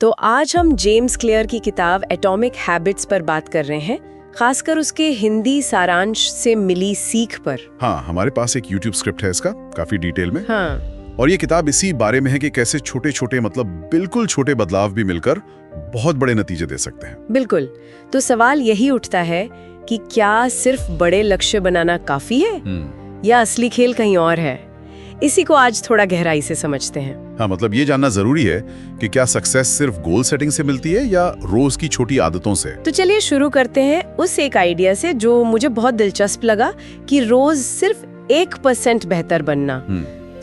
तो आज हम जेम्स क्लियर की किताब एटॉमिक हैबिट्स पर बात कर रहे हैं, खासकर उसके हिंदी सारांश से मिली सीख पर। हाँ, हमारे पास एक YouTube स्क्रिप्ट है इसका, काफी डिटेल में। हाँ। और ये किताब इसी बारे में है कि कैसे छोटे छोटे मतलब बिल्कुल छोटे बदलाव भी मिलकर बहुत बड़े नतीजे दे सकते हैं। बिल्कुल। तो सवाल यही उठता है कि क्या सिर्फ बड़े लक्ष्य बनाना काफी है या असली खेल कहीं और है? इसी को आज थोड़ा गहराई से समझते हैं। हाँ, मतलब ये जानना जरूरी है कि क्या सक्सेस सिर्फ गोल सेटिंग से मिलती है या रोज की छोटी आदतों से। तो चलिए शुरू करते हैं उस एक आइडिया से जो मुझे बहुत दिलचस्प लगा कि रोज सिर्फ 1% बेहतर बनना।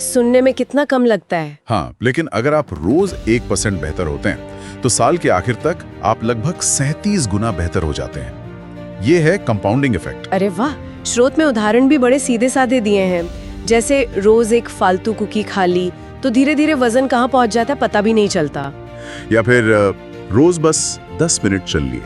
सुनने में कितना कम लगता है। हाँ, लेकिन अगर आप रोज 1% बेहतर होते हैं तो साल के आखिर तक आप लगभग 37 गुना बेहतर हो जाते हैं। ये है कंपाउंडिंग इफेक्ट। अरे वाह, स्रोत में उदाहरण भी बड़े सीधे साधे दिए हैं। जैसे रोज एक फालतू कुकी खा ली तो धीरे धीरे वजन कहाँ पहुंच जाता है पता भी नहीं चलता। या फिर रोज बस 10 मिनट चल लिए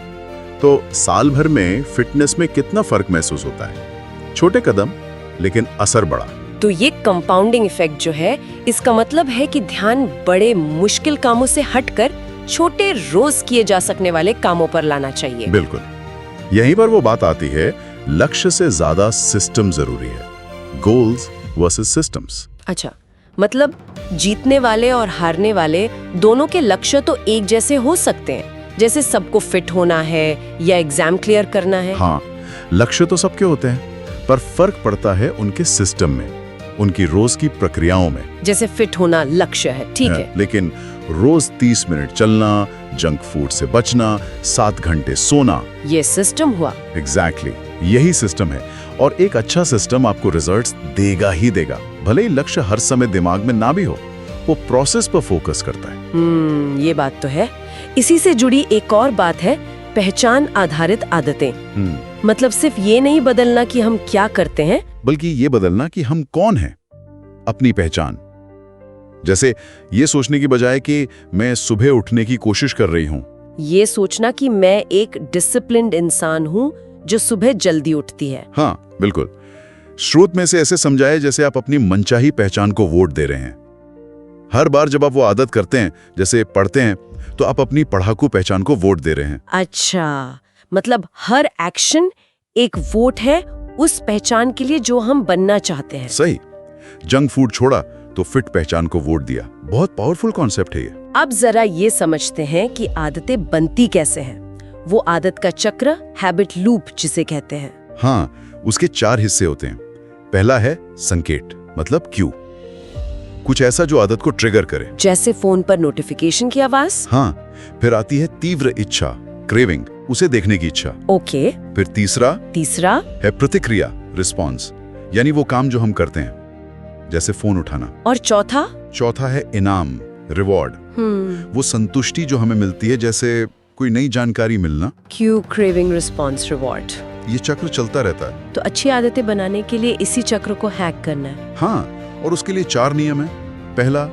तो साल भर में फिटनेस में कितना फर्क महसूस होता है। छोटे कदम लेकिन असर बड़ा। तो ये कंपाउंडिंग इफेक्ट जो है, इसका मतलब है कि ध्यान बड़े मुश्किल कामों से हटकर छोटे रोज किए जा सकने वाले कामों पर लाना चाहिए। बिल्कुल, यहीं पर वो बात आती है, लक्ष्य से ज्यादा सिस्टम जरूरी है। Goals versus systems. अच्छा, मतलब जीतने वाले और हारने वाले दोनों के लक्ष्य तो एक जैसे हो सकते हैं, जैसे सबको फिट होना है या एग्जाम क्लियर करना है। हाँ, लक्ष्य तो सबके होते हैं, पर फर्क पड़ता है उनके सिस्टम में, उनकी रोज की प्रक्रियाओं में। जैसे फिट होना लक्ष्य है, ठीक है, लेकिन रोज 30 मिनट चलना, जंक फूड से बचना, 7 घंटे सोना, ये सिस्टम हुआ। एग्जैक्टली, यही सिस्टम है। और एक अच्छा सिस्टम आपको रिजल्ट्स देगा ही देगा, भले ही लक्ष्य हर समय दिमाग में ना भी हो। वो प्रोसेस पर फोकस करता है। ये बात तो है। इसी से जुड़ी एक और बात है, पहचान आधारित आदतें। मतलब सिर्फ ये नहीं बदलना कि हम क्या करते हैं, बल्कि ये बदलना कि हम कौन हैं, अपनी पहचान। जैसे ये सोचने की बजाय कि मैं सुबह उठने की कोशिश कर रही हूँ, ये सोचना कि मैं एक डिसिप्लिन्ड इंसान हूँ जो सुबह जल्दी उठती है। हाँ बिल्कुल। स्रोत में से ऐसे समझाए जैसे आप अपनी मनचाही पहचान को वोट दे रहे हैं। हर बार जब आप वो आदत करते हैं, जैसे पढ़ते हैं, तो आप अपनी पढ़ाकू पहचान को वोट दे रहे हैं। अच्छा, मतलब हर एक्शन एक वोट है उस पहचान के लिए जो हम बनना चाहते हैं। सही। जंक फूड छोड़ा तो फिट पहचान को वोट दिया। बहुत पावरफुल कॉन्सेप्ट है ये। अब जरा ये समझते हैं कि आदतें बनती कैसे हैं। वो आदत का चक्र, हैबिट लूप जिसे कहते हैं। हाँ, उसके 4 हिस्से होते हैं। पहला है संकेत, मतलब क्यू, कुछ ऐसा जो आदत को ट्रिगर करे, जैसे फोन पर नोटिफिकेशन की आवाज। हाँ, फिर आती है तीव्र इच्छा, क्रेविंग, उसे देखने की इच्छा। ओके। फिर तीसरा है प्रतिक्रिया, रिस्पॉन्स, यानी वो काम जो हम करते हैं, जैसे फोन उठाना। और चौथा है इनाम, रिवॉर्ड, वो संतुष्टि जो हमें मिलती है, जैसे कोई नई जानकारी मिलना। Q, craving, response, reward. ये चक्र चलता रहता है। तो अच्छी आदतें बनाने के लिए इसी चक्र को हैक करना है। हाँ, और उसके लिए 4 नियम है। पहला,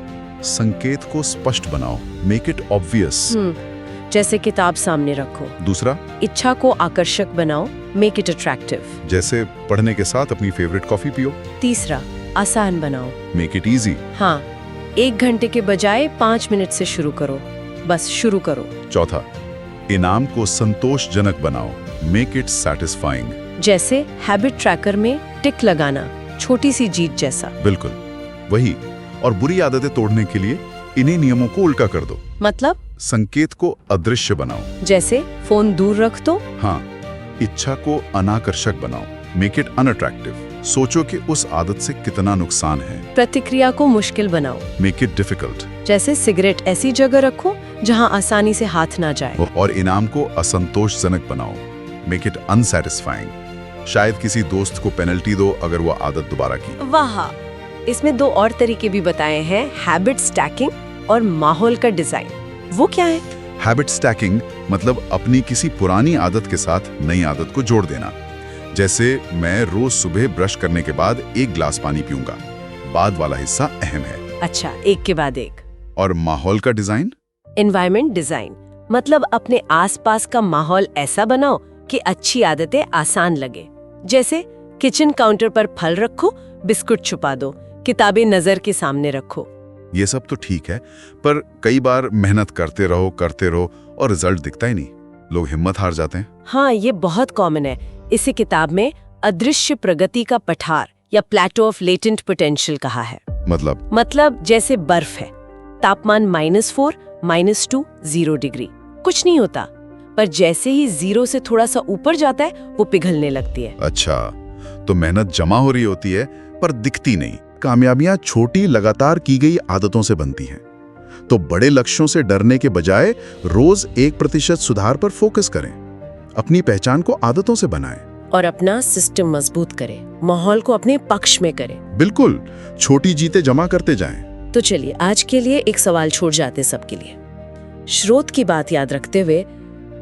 संकेत को स्पष्ट बनाओ, मेक इट ऑब्वियस, जैसे किताब सामने रखो। दूसरा, इच्छा को आकर्षक बनाओ, मेक इट अट्रैक्टिव, जैसे पढ़ने के साथ अपनी फेवरेट कॉफी पियो। तीसरा, आसान बनाओ, मेक इट इजी। हाँ, 1 घंटे के बजाय 5 मिनट से शुरू करो, बस शुरू करो। चौथा, इनाम को संतोषजनक बनाओ, मेक इट सैटिस्फाइंग, जैसे हैबिट ट्रैकर में टिक लगाना, छोटी सी जीत जैसा। बिल्कुल वही। और बुरी आदतें तोड़ने के लिए इन्हीं नियमों को उल्टा कर दो। मतलब संकेत को अदृश्य बनाओ, जैसे फोन दूर रख दो। हाँ, इच्छा को अनाकर्षक बनाओ, मेक इट अनअट्रैक्टिव, सोचो कि उस आदत से कितना नुकसान है। प्रतिक्रिया को मुश्किल बनाओ, मेक इट डिफिकल्ट, जैसे सिगरेट ऐसी जगह रखो जहां आसानी से हाथ ना जाए। और इनाम को असंतोषजनक बनाओ, मेक इट अनसैटिस्फाइंग, शायद किसी दोस्त को पेनल्टी दो अगर वो आदत दोबारा की। वाह, इसमें 2 और तरीके भी बताए हैं, हैबिट स्टैकिंग और माहौल का डिजाइन। वो क्या है? हैबिट स्टैकिंग मतलब अपनी किसी पुरानी आदत के साथ नई आदत को जोड़ देना। जैसे मैं रोज सुबह ब्रश करने के बाद 1 गिलास पानी पीऊंगा, बाद वाला हिस्सा अहम है। अच्छा, एक के बाद एक। और माहौल का डिजाइन, एनवायरमेंट डिजाइन, मतलब अपने आसपास का माहौल ऐसा बनाओ कि अच्छी आदतें आसान लगे। जैसे किचन काउंटर पर फल रखो, बिस्कुट छुपा दो, किताबें नजर के सामने रखो। ये सब तो ठीक है, पर कई बार मेहनत करते रहो और रिजल्ट दिखता ही नहीं। लोग हिम्मत हार जाते हैं। हाँ, ये बहुत कॉमन है। इसी किताब में अदृश्य प्रगति का पठार या प्लेटो ऑफ लेटेंट पोटेंशियल कहा है। मतलब जैसे बर्फ है, तापमान -4, -2, 0 डिग्री, कुछ नहीं होता, पर जैसे ही 0 से थोड़ा सा ऊपर जाता है वो पिघलने लगती है। अच्छा, तो मेहनत जमा हो रही होती है पर दिखती नहीं। कामयाबियां छोटी लगातार की गई आदतों से बनती हैं। तो बड़े लक्ष्यों से डरने के बजाय रोज 1% सुधार पर फोकस करें। अपनी पहचान को आदतों से बनाएं और अपना सिस्टम मजबूत करें, माहौल को अपने पक्ष में करें। बिल्कुल, छोटी जीतें जमा करते जाएं। तो चलिए आज के लिए एक सवाल छोड़ जाते सबके लिए। स्रोत की बात याद रखते हुए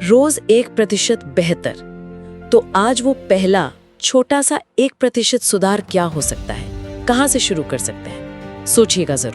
रोज 1% बेहतर, तो आज वो पहला छोटा सा 1% सुधार क्या हो सकता है? कहां से शुरू कर सकते हैं? सोचिएगा जरूर।